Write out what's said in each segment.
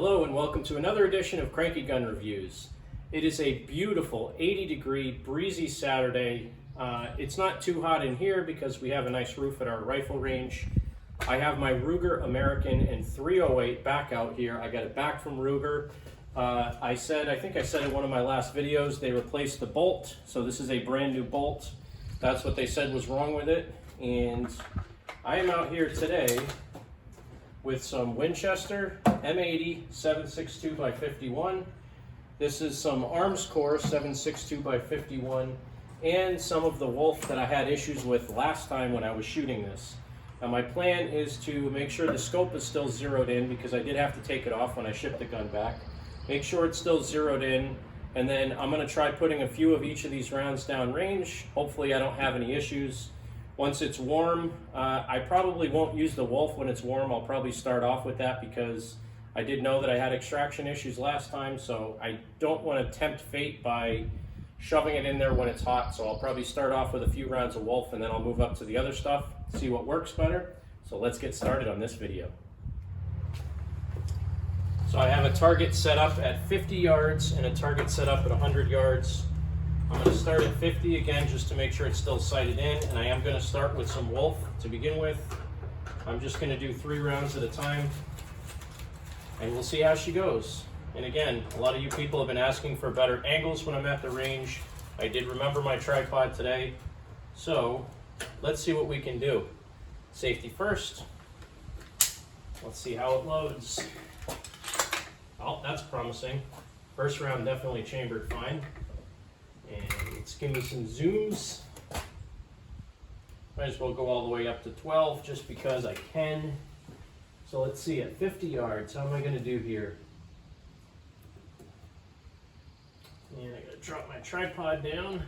Hello and welcome to another edition of Cranky Gun Reviews. It is a beautiful 80-degree breezy Saturday. It's not too hot in here because we have a nice roof at our rifle range. I have my Ruger American and 308 back out here. I got it back from Ruger. I think I said in one of my last videos, they replaced the bolt. So this is a brand new bolt. That's what they said was wrong with it. And I am out here today with some Winchester M80 7.62 by 51. This is some Armscor 7.62 by 51 and some of the Wolf that I had issues with last time when I was shooting this. Now my plan is to make sure the scope is still zeroed in because I did have to take it off when I shipped the gun back. Make sure it's still zeroed in, and then I'm going to try putting a few of each of these rounds down range. Hopefully I don't have any issues. Once it's warm, I probably won't use the Wolf when it's warm. I'll probably start off with that because I did know that I had extraction issues last time, so I don't want to tempt fate by shoving it in there when it's hot. So I'll probably start off with a few rounds of Wolf and then I'll move up to the other stuff, see what works better. So let's get started on this video. So I have a target set up at 50 yards and a target set up at 100 yards. I'm going to start at 50 again just to make sure it's still sighted in, and I am going to start with some Wolf to begin with. I'm just going to do 3 rounds at a time and we'll see how she goes. And again, a lot of you people have been asking for better angles when I'm at the range. I did remember my tripod today, so let's see what we can do. Safety first. Let's see how it loads. Oh, that's promising. First round definitely chambered fine. And let's give me some zooms. Might as well go all the way up to 12 just because I can. So let's see, at 50 yards, how am I going to do here? And I got to drop my tripod down.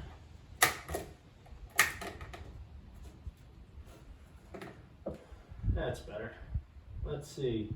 That's better. Let's see.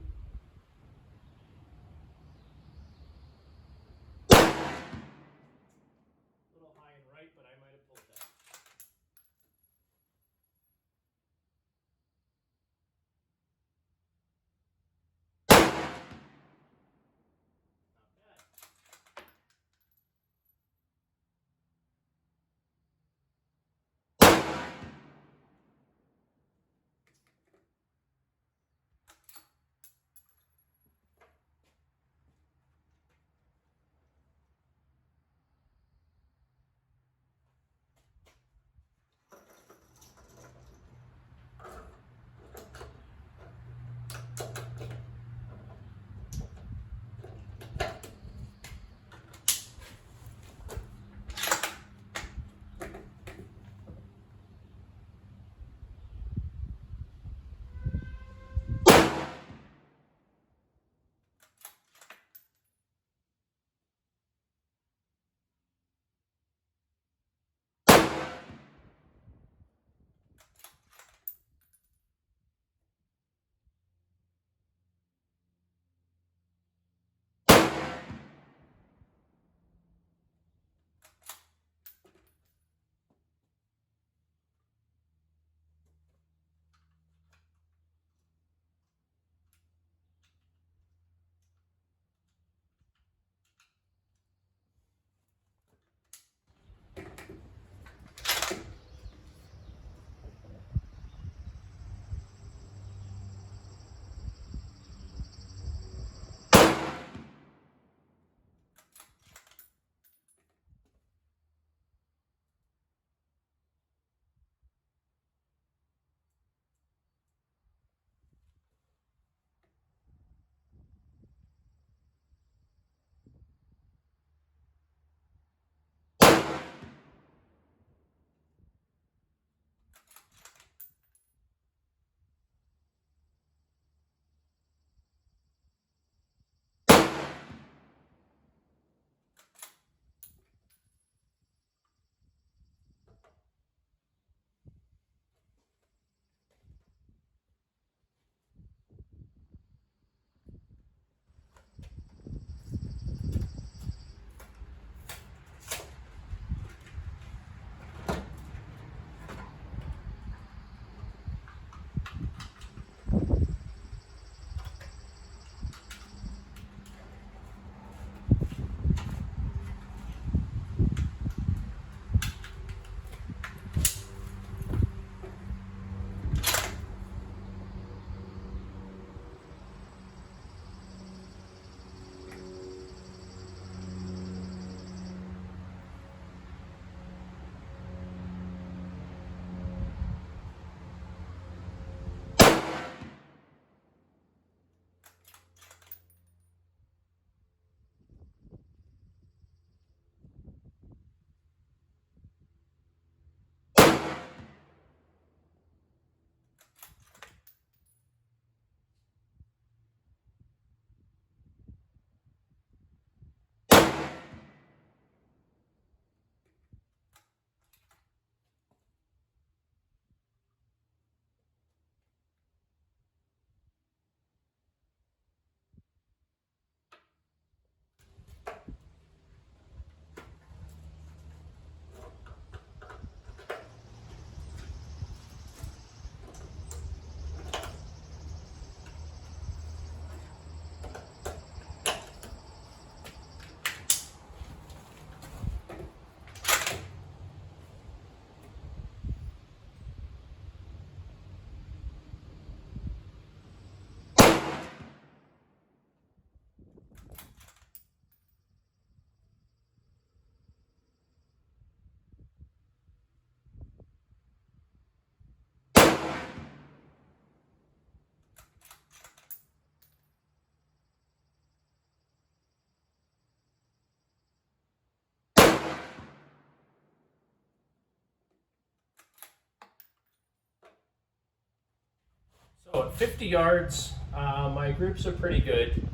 So at 50 yards, my groups are pretty good.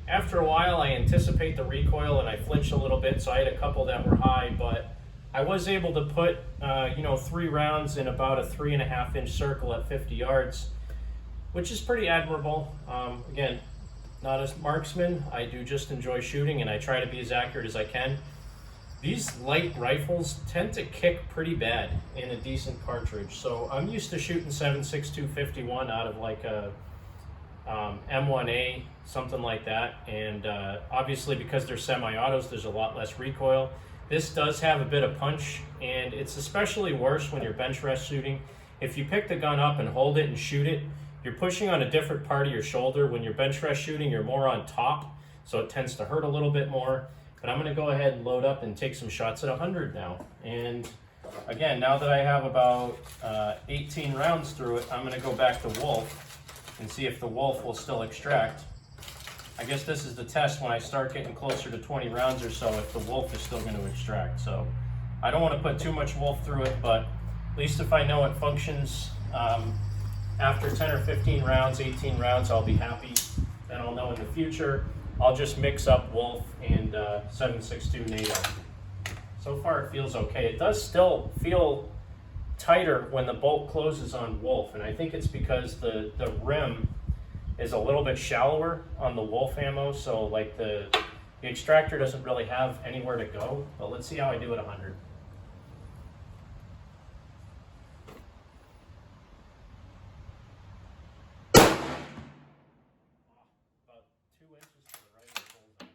After a while, I anticipate the recoil and I flinch a little bit, so I had a couple that were high, but I was able to put 3 rounds in about a 3.5-inch circle at 50 yards, which is pretty admirable. Again, not a marksman. I do just enjoy shooting, and I try to be as accurate as I can. These light rifles tend to kick pretty bad in a decent cartridge, so I'm used to shooting 7.62 51 out of like a M1A, something like that, and obviously because they're semi-autos, there's a lot less recoil. This does have a bit of punch, and it's especially worse when you're bench rest shooting. If you pick the gun up and hold it and shoot it, you're pushing on a different part of your shoulder. When you're bench rest shooting, you're more on top, so it tends to hurt a little bit more. But I'm going to go ahead and load up and take some shots at 100 now. And again, now that I have about 18 rounds through it, I'm going to go back to Wolf and see if the Wolf will still extract. I guess this is the test when I start getting closer to 20 rounds or so, if the Wolf is still going to extract. So I don't want to put too much Wolf through it, but at least if I know it functions after 10 or 15 rounds, 18 rounds, I'll be happy. Then I'll know in the future. I'll just mix up Wolf and 7.62 NATO. So far it feels okay. It does still feel tighter when the bolt closes on Wolf, and I think it's because the rim is a little bit shallower on the Wolf ammo, so like the extractor doesn't really have anywhere to go. But let's see how I do at 100. About 2 inches to the right of the bullseye.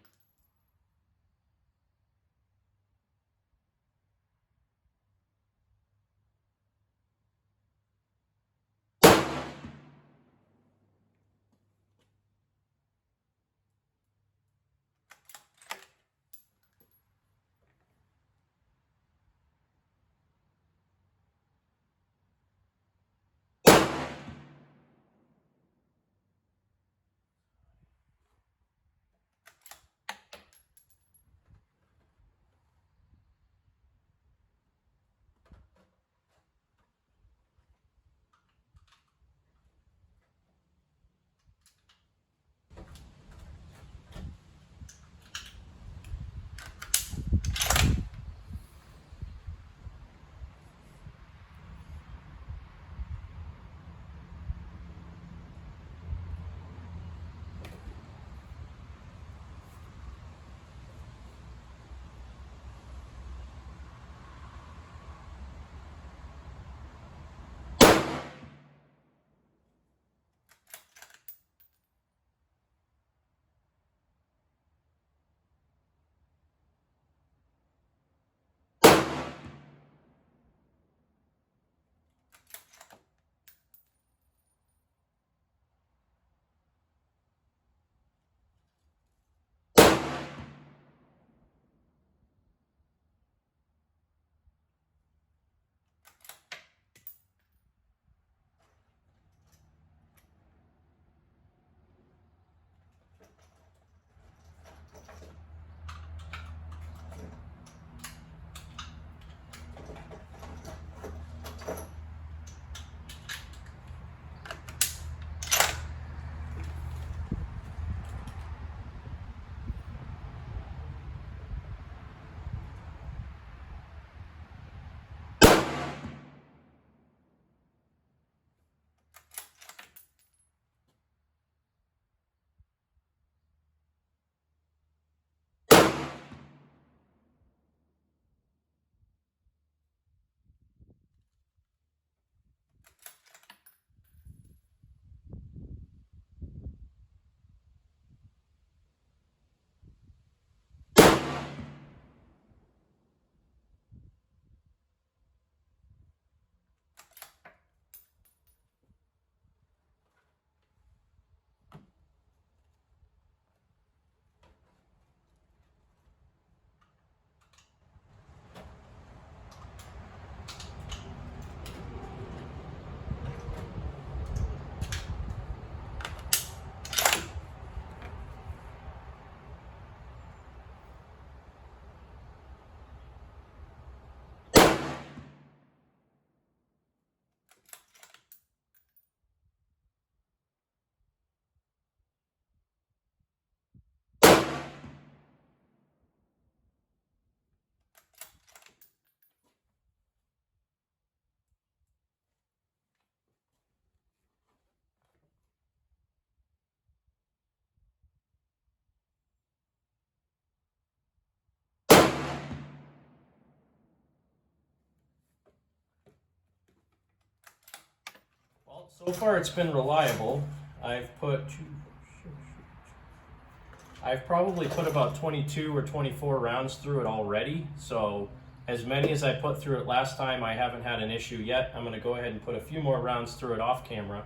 So far it's been reliable. I've probably put about 22 or 24 rounds through it already, so as many as I put through it last time, I haven't had an issue yet. I'm going to go ahead and put a few more rounds through it off camera.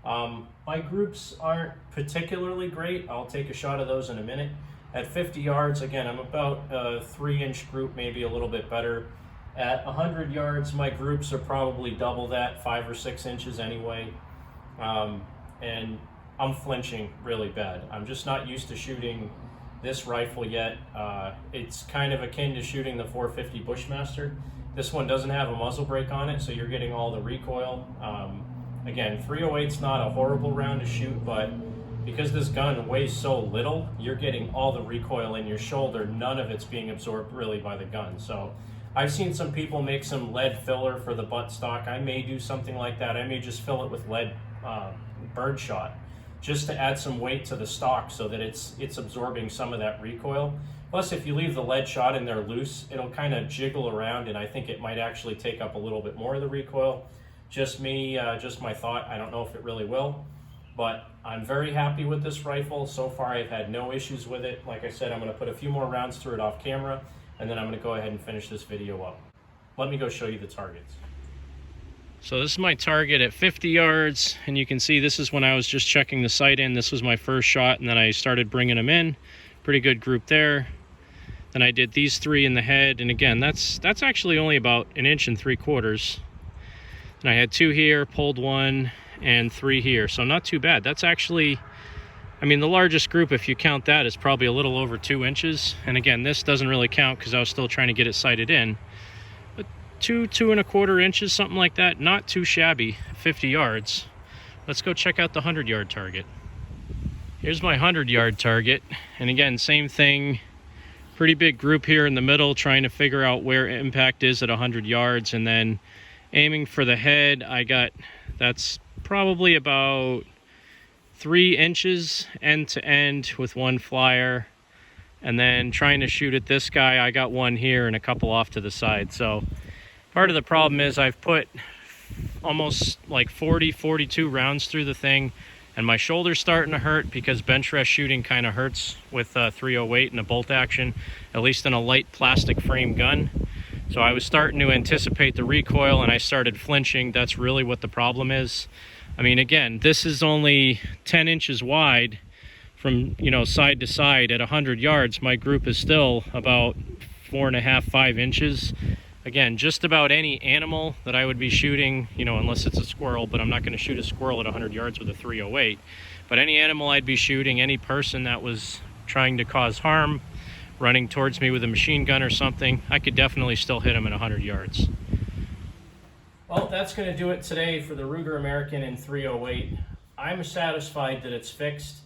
My groups aren't particularly great. I'll take a shot of those in a minute. At 50 yards, again, I'm about a 3-inch group, maybe a little bit better. At 100 yards, my groups are probably double that, 5 or 6 inches anyway. And I'm flinching really bad. I'm just not used to shooting this rifle yet. It's kind of akin to shooting the 450 Bushmaster. This one doesn't have a muzzle brake on it, so you're getting all the recoil. Again, 308's not a horrible round to shoot, but because this gun weighs so little, you're getting all the recoil in your shoulder. None of it's being absorbed really by the gun. So I've seen some people make some lead filler for the buttstock. I may do something like that. I may just fill it with lead birdshot, just to add some weight to the stock so that it's absorbing some of that recoil. Plus, if you leave the lead shot in there loose, it'll kind of jiggle around, and I think it might actually take up a little bit more of the recoil. Just me, just my thought. I don't know if it really will, but I'm very happy with this rifle. So far, I've had no issues with it. Like I said, I'm going to put a few more rounds through it off camera, and then I'm going to go ahead and finish this video up. Let me go show you the targets. So this is my target at 50 yards, and you can see this is when I was just checking the sight in. This was my first shot, and then I started bringing them in. Pretty good group there. Then I did these 3 in the head, and again, that's actually only about 1 3/4 inches. And I had 2 here, pulled 1, and 3 here, so not too bad. That's actually, I mean, the largest group, if you count that, is probably a little over 2 inches. And again, this doesn't really count because I was still trying to get it sighted in. 2 1/4 inches, something like that. Not too shabby. 50 yards. Let's go check out the 100-yard target. Here's my 100-yard target, and again, same thing. Pretty big group here in the middle, trying to figure out where impact is at 100 yards, and then aiming for the head. That's probably about 3 inches end to end with 1 flyer, and then trying to shoot at this guy, I got 1 here and a couple off to the side. So part of the problem is I've put almost like 42 rounds through the thing, and my shoulder's starting to hurt because bench rest shooting kind of hurts with 308 and a bolt action, at least in a light plastic frame gun. So I was starting to anticipate the recoil, and I started flinching. That's really what the problem is. I mean, again, this is only 10 inches wide from, side to side. At 100 yards, my group is still about 4.5, 5 inches. Again, just about any animal that I would be shooting, unless it's a squirrel, but I'm not going to shoot a squirrel at 100 yards with a 308. But any animal I'd be shooting, any person that was trying to cause harm, running towards me with a machine gun or something, I could definitely still hit him at 100 yards. Well, that's going to do it today for the Ruger American in 308. I'm satisfied that it's fixed.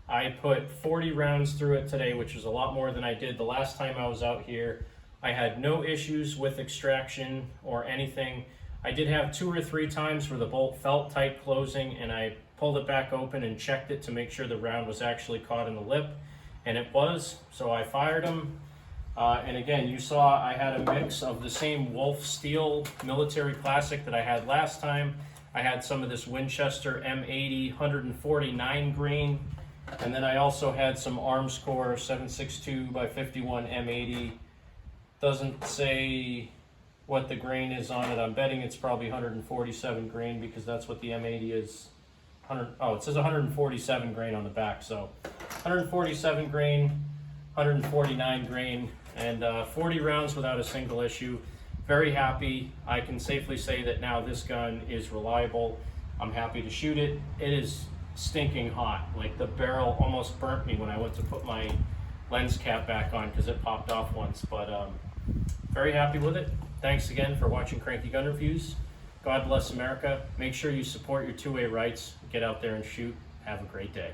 I put 40 rounds through it today, which is a lot more than I did the last time I was out here. I had no issues with extraction or anything. I did have 2 or 3 times where the bolt felt tight closing, and I pulled it back open and checked it to make sure the round was actually caught in the lip, and it was. So I fired them. And again, you saw I had a mix of the same Wolf Steel Military Classic that I had last time. I had some of this Winchester M80 149 grain, and then I also had some Armscore 7.62x51 M80. Doesn't say what the grain is on it. I'm betting it's probably 147 grain because that's what the M80 is. It says 147 grain on the back, so 147 grain, 149 grain, and 40 rounds without a single issue. Very happy. I can safely say that now this gun is reliable. I'm happy to shoot it. It is stinking hot. Like, the barrel almost burnt me when I went to put my lens cap back on because it popped off once, but very happy with it. Thanks again for watching Cranky Gun Reviews. God bless America. Make sure you support your 2A rights. Get out there and shoot. Have a great day.